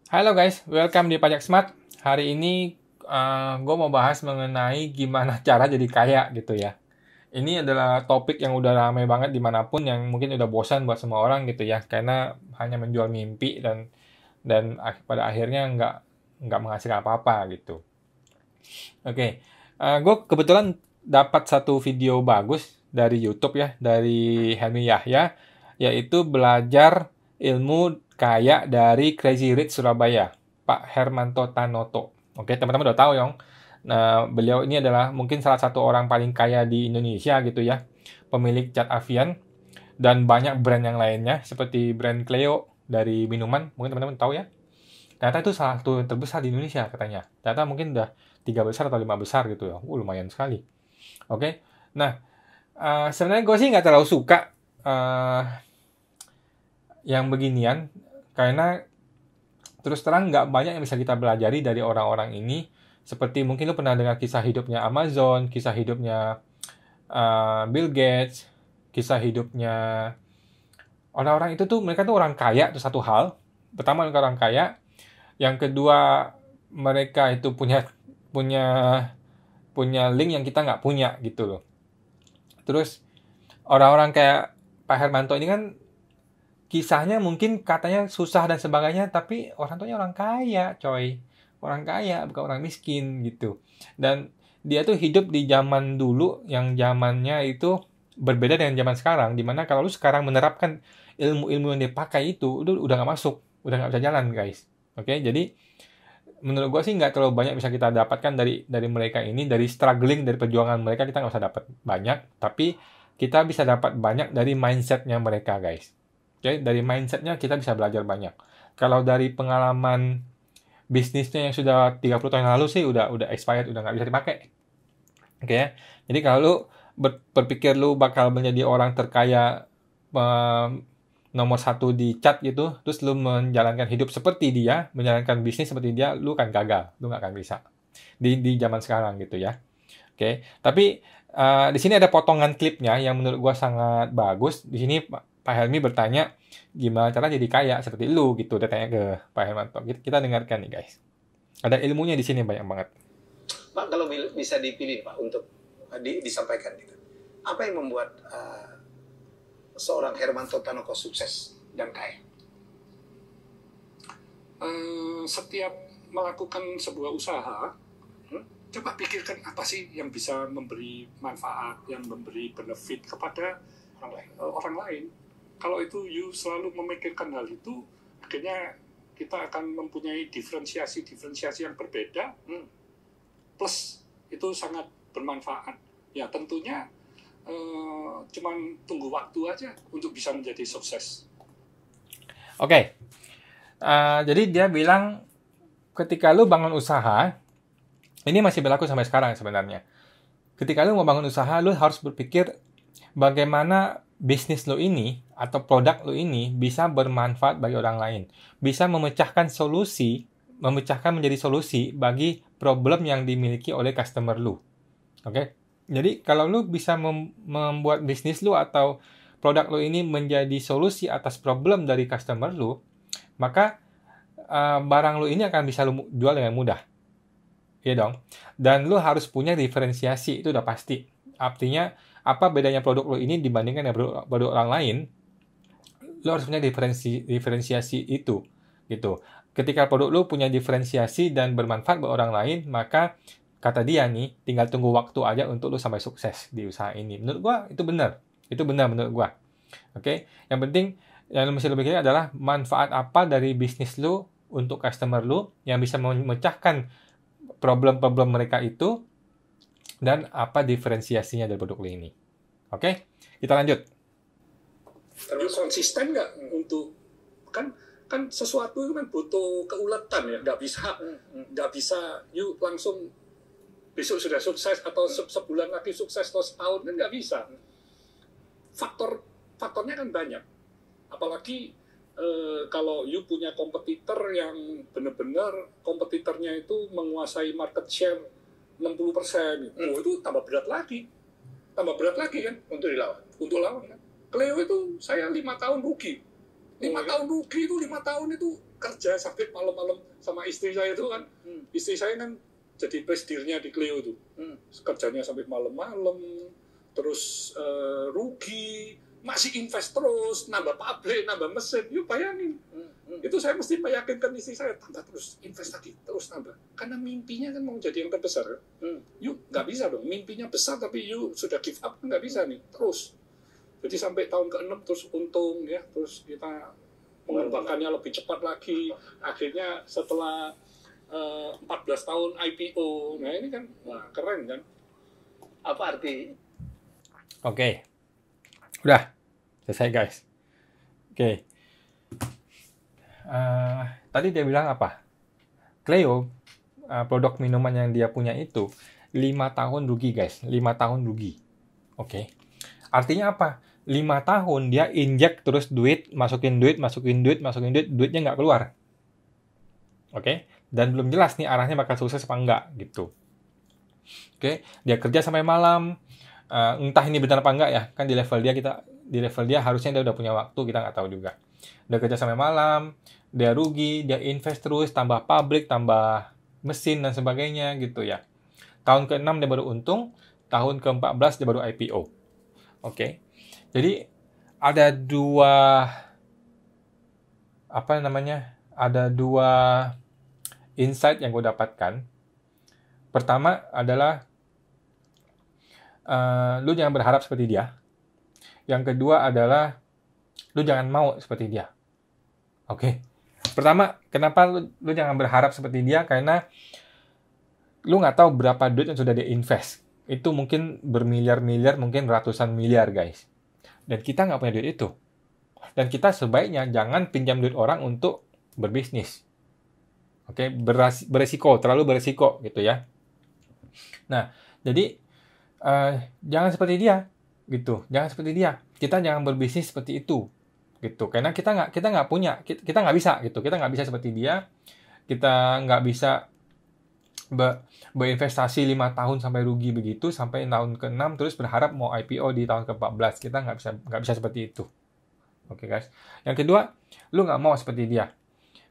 Halo guys, welcome di Pajak Smart. Hari ini gue mau bahas mengenai gimana cara jadi kaya gitu ya. Ini adalah topik yang udah ramai banget dimanapun, yang mungkin udah bosan buat semua orang gitu ya, karena hanya menjual mimpi pada akhirnya nggak menghasilkan apa-apa gitu. Oke, gue kebetulan dapat satu video bagus dari YouTube ya, dari Helmi Yahya, yaitu belajar ilmu kaya dari Crazy Rich Surabaya, Pak Hermanto Tanoto. Oke, teman-teman udah tahu yong. Nah, beliau ini adalah mungkin salah satu orang paling kaya di Indonesia gitu ya, pemilik Cat Avian dan banyak brand yang lainnya seperti brand Cleo dari minuman, mungkin teman-teman tahu ya. Ternyata itu salah satu yang terbesar di Indonesia katanya. Ternyata mungkin udah 3 besar atau 5 besar gitu ya. Lumayan sekali. Oke. Nah, sebenarnya gue sih nggak terlalu suka yang beginian, karena terus terang nggak banyak yang bisa kita pelajari dari orang-orang ini. Seperti mungkin lo pernah dengar kisah hidupnya Amazon, kisah hidupnya Bill Gates, kisah hidupnya orang-orang itu tuh, mereka tuh orang kaya, itu satu hal. Pertama, mereka orang kaya. Yang kedua, mereka itu punya punya punya link yang kita nggak punya gitu loh. Terus orang-orang kayak Pak Hermanto ini kan kisahnya mungkin katanya susah dan sebagainya, tapi orang tuanya orang kaya, coy. Orang kaya, bukan orang miskin gitu. Dan dia tuh hidup di zaman dulu yang zamannya itu berbeda dengan zaman sekarang, dimana kalau lu sekarang menerapkan ilmu-ilmu yang dipakai itu udah nggak masuk, udah nggak bisa jalan, guys. Oke, jadi menurut gue sih nggak terlalu banyak bisa kita dapatkan dari mereka ini, dari struggling, dari perjuangan mereka kita nggak usah dapat banyak, tapi kita bisa dapat banyak dari mindsetnya mereka, guys. Oke, dari mindsetnya kita bisa belajar banyak. Kalau dari pengalaman bisnisnya yang sudah 30 tahun yang lalu sih udah expired, udah nggak bisa dipakai. Oke ya. Jadi kalau lu berpikir lu bakal menjadi orang terkaya nomor satu di chat gitu, terus lu menjalankan hidup seperti dia, menjalankan bisnis seperti dia, lu kan gagal, lu nggak akan bisa di zaman sekarang gitu ya. Oke, tapi di sini ada potongan klipnya yang menurut gua sangat bagus. Di sini Pak Helmi bertanya gimana cara jadi kaya seperti lu gitu. Dia tanya ke Pak Hermanto. Kita dengarkan nih guys. Ada ilmunya di sini banyak banget. Pak, kalau bisa dipilih Pak untuk disampaikan gitu. Apa yang membuat seorang Hermanto Tanoko sukses dan kaya? Setiap melakukan sebuah usaha, coba pikirkan apa sih yang bisa memberi manfaat, yang memberi benefit kepada orang lain. Kalau itu you selalu memikirkan hal itu, akhirnya kita akan mempunyai diferensiasi yang berbeda, plus itu sangat bermanfaat. Ya tentunya cuman tunggu waktu aja untuk bisa menjadi sukses. Oke. Jadi dia bilang ketika lu bangun usaha, ini masih berlaku sampai sekarang sebenarnya. Ketika lu mau bangun usaha, lu harus berpikir bagaimana bisnis lu ini atau produk lu ini bisa bermanfaat bagi orang lain. Bisa memecahkan menjadi solusi bagi problem yang dimiliki oleh customer lu. Oke? Jadi kalau lu bisa membuat bisnis lu atau produk lu ini menjadi solusi atas problem dari customer lu, maka barang lu ini akan bisa lu jual dengan mudah. Iya dong. Dan lu harus punya diferensiasi, itu udah pasti. Artinya apa bedanya produk lu ini dibandingkan dengan produk orang lain? Lu harus punya diferensiasi itu gitu. Ketika produk lu punya diferensiasi dan bermanfaat buat orang lain, maka kata dia nih, tinggal tunggu waktu aja untuk lu sampai sukses di usaha ini. Menurut gua itu benar. Itu benar menurut gua. Oke? Yang penting yang lu mesti lu pikirin adalah manfaat apa dari bisnis lu untuk customer lu yang bisa memecahkan problem-problem mereka itu, dan apa diferensiasinya dari produk lu ini. Oke? Kita lanjut. Terus konsisten nggak untuk kan sesuatu itu kan butuh keuletan ya, nggak bisa yuk langsung besok sudah sukses atau sebulan lagi sukses atau setahun, kan nggak bisa. Faktornya kan banyak, apalagi kalau you punya kompetitor yang benar-benar kompetitornya itu menguasai market share 60%, itu tambah berat lagi kan untuk lawan kan. Cleo itu saya 5 tahun rugi. 5 tahun rugi itu 5 tahun itu kerja sampai malam-malam sama istri saya itu kan. Istri saya kan jadi presidirnya di Clio tuh. Kerjanya sampai malam-malam, terus rugi, masih invest terus, nambah pabrik, nambah mesin. Yuk bayangin. Itu saya mesti meyakinkan istri saya, tambah terus, invest lagi, terus nambah. Karena mimpinya kan mau jadi yang terbesar. Yuk, nggak bisa dong. Mimpinya besar tapi yuk sudah give up, nggak bisa nih. Terus. Jadi sampai tahun ke-6 terus untung ya, terus kita mengembangkannya lebih cepat lagi. Akhirnya setelah 14 tahun IPO, nah ini kan keren kan. Apa arti? Oke. Udah selesai guys. Oke. Tadi dia bilang apa? Clio, produk minuman yang dia punya itu 5 tahun rugi guys, 5 tahun rugi. Oke. Artinya apa? 5 tahun dia injek terus duit, masukin duit, duitnya nggak keluar. Oke? Dan belum jelas nih arahnya bakal sukses apa enggak gitu. Oke, dia kerja sampai malam, entah ini benar apa enggak ya, kan di level dia harusnya dia udah punya waktu, kita nggak tahu juga. Dia kerja sampai malam, dia rugi, dia invest terus, tambah pabrik, tambah mesin dan sebagainya gitu ya. Tahun ke-6 dia baru untung, tahun ke-14 dia baru IPO. Oke. Jadi ada dua insight yang gue dapatkan. Pertama adalah lu jangan berharap seperti dia. Yang kedua adalah lu jangan mau seperti dia. Oke. Pertama, kenapa lu jangan berharap seperti dia? Karena lu nggak tahu berapa duit yang sudah dia invest. Itu mungkin bermiliar-miliar, mungkin ratusan miliar, guys. Dan kita nggak punya duit itu. Dan kita sebaiknya jangan pinjam duit orang untuk berbisnis. Oke, beresiko, terlalu beresiko gitu ya. Nah, jadi jangan seperti dia, gitu. Jangan seperti dia. Kita jangan berbisnis seperti itu, gitu. Karena kita nggak punya, kita nggak bisa, gitu. Kita nggak bisa seperti dia. Kita nggak bisa berinvestasi 5 tahun sampai rugi begitu, sampai tahun ke-6 terus berharap mau IPO di tahun ke-14. Kita nggak bisa seperti itu. Oke, guys. Yang kedua, lu nggak mau seperti dia.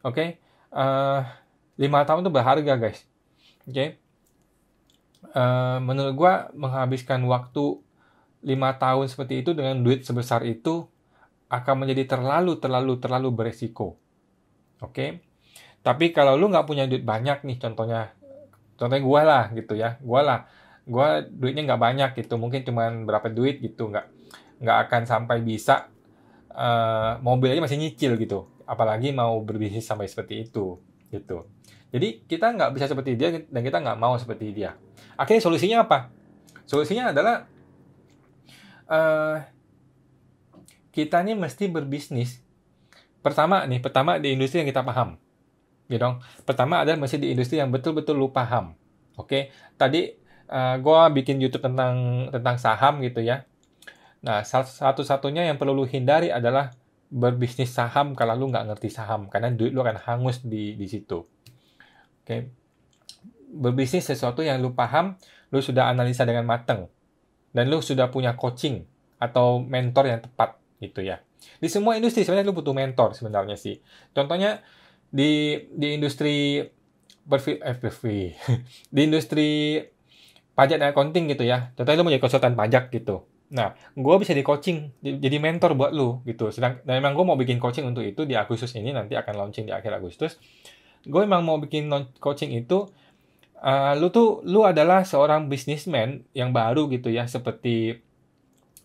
Oke. 5 tahun itu berharga, guys. Oke. Menurut gua menghabiskan waktu 5 tahun seperti itu dengan duit sebesar itu akan menjadi terlalu beresiko. Oke. Tapi kalau lu nggak punya duit banyak nih, contohnya gue lah gitu ya, gue duitnya nggak banyak gitu, mungkin cuman berapa duit gitu, nggak akan sampai bisa mobil aja masih nyicil gitu, apalagi mau berbisnis sampai seperti itu gitu. Jadi kita nggak bisa seperti dia dan kita nggak mau seperti dia. Akhirnya solusinya apa? Solusinya adalah kita nih mesti berbisnis. Pertama di industri yang kita paham. Ya dong. Pertama adalah mesti di industri yang betul-betul lu paham. Oke. Tadi gue bikin YouTube tentang saham gitu ya. Nah, satu-satunya yang perlu lu hindari adalah berbisnis saham kalau lu nggak ngerti saham. Karena duit lu akan hangus di situ. Oke. Berbisnis sesuatu yang lu paham, lu sudah analisa dengan matang. Dan lu sudah punya coaching atau mentor yang tepat gitu ya. Di semua industri sebenarnya lu butuh mentor sebenarnya sih. Contohnya di industri di industri pajak dan accounting gitu ya. Contohnya lu mau jadi konsultan pajak gitu. Nah, gue bisa di coaching, jadi mentor buat lu gitu. Dan memang gue mau bikin coaching untuk itu di Agustus ini, nanti akan launching di akhir Agustus. Gue memang mau bikin coaching itu. Lu adalah seorang businessman yang baru gitu ya, seperti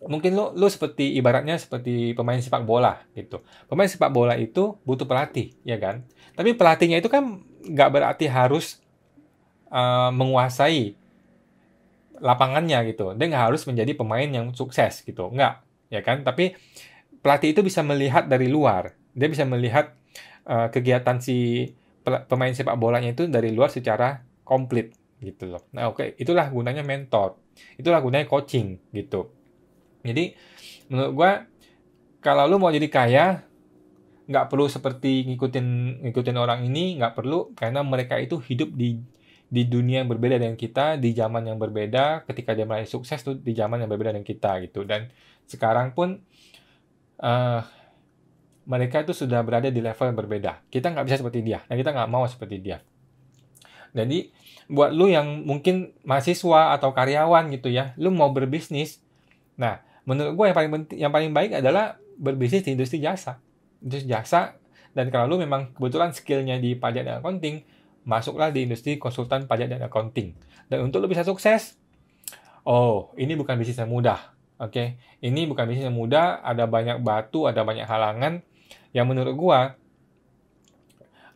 mungkin lu seperti ibaratnya seperti pemain sepak bola gitu. Pemain sepak bola itu butuh pelatih, ya kan? Tapi pelatihnya itu kan nggak berarti harus menguasai lapangannya gitu. Dia nggak harus menjadi pemain yang sukses gitu, nggak, ya kan? Tapi pelatih itu bisa melihat dari luar. Dia bisa melihat kegiatan si pemain sepak bolanya itu dari luar secara komplit gitu loh. Nah, oke, itulah gunanya mentor. Itulah gunanya coaching gitu. Jadi menurut gue kalau lu mau jadi kaya nggak perlu seperti ngikutin orang ini, nggak perlu, karena mereka itu hidup di dunia yang berbeda dengan kita, di zaman yang berbeda. Ketika dia mulai sukses tuh di zaman yang berbeda dengan kita gitu. Dan sekarang pun mereka itu sudah berada di level yang berbeda. Kita nggak bisa seperti dia, dan kita nggak mau seperti dia. Jadi, buat lu yang mungkin mahasiswa atau karyawan gitu ya, lu mau berbisnis. Nah, menurut gue yang paling baik adalah berbisnis di industri jasa. Industri jasa, dan kalau lu memang kebetulan skillnya di pajak dan accounting, masuklah di industri konsultan pajak dan accounting. Dan untuk lu bisa sukses, ini bukan bisnis yang mudah. Oke, ini bukan bisnis yang mudah, ada banyak batu, ada banyak halangan yang menurut gua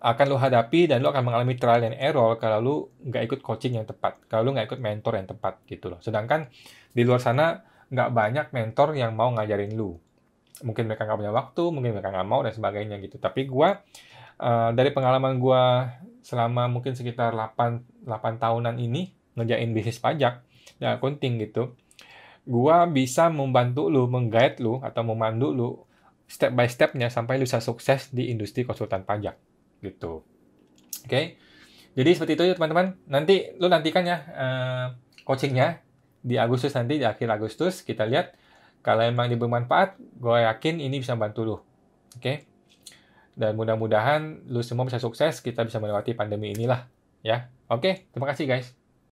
akan lu hadapi, dan lu akan mengalami trial and error kalau lu nggak ikut coaching yang tepat, kalau lu nggak ikut mentor yang tepat gitu loh. Sedangkan di luar sana nggak banyak mentor yang mau ngajarin lu. Mungkin mereka nggak punya waktu, mungkin mereka nggak mau, dan sebagainya gitu. Tapi gua dari pengalaman gua selama mungkin sekitar 8 tahunan ini ngerjain bisnis pajak dan accounting gitu, gua bisa membantu lu, mengguide lu, atau memandu lu step by step-nya sampai lu bisa sukses di industri konsultan pajak gitu. Oke. Jadi seperti itu ya teman-teman. Nanti lu nantikan ya coachingnya di Agustus nanti, di akhir Agustus kita lihat. Kalau emang ini bermanfaat, gue yakin ini bisa bantu lu. Oke. Dan mudah-mudahan lu semua bisa sukses, kita bisa melewati pandemi inilah ya. Oke, terima kasih guys.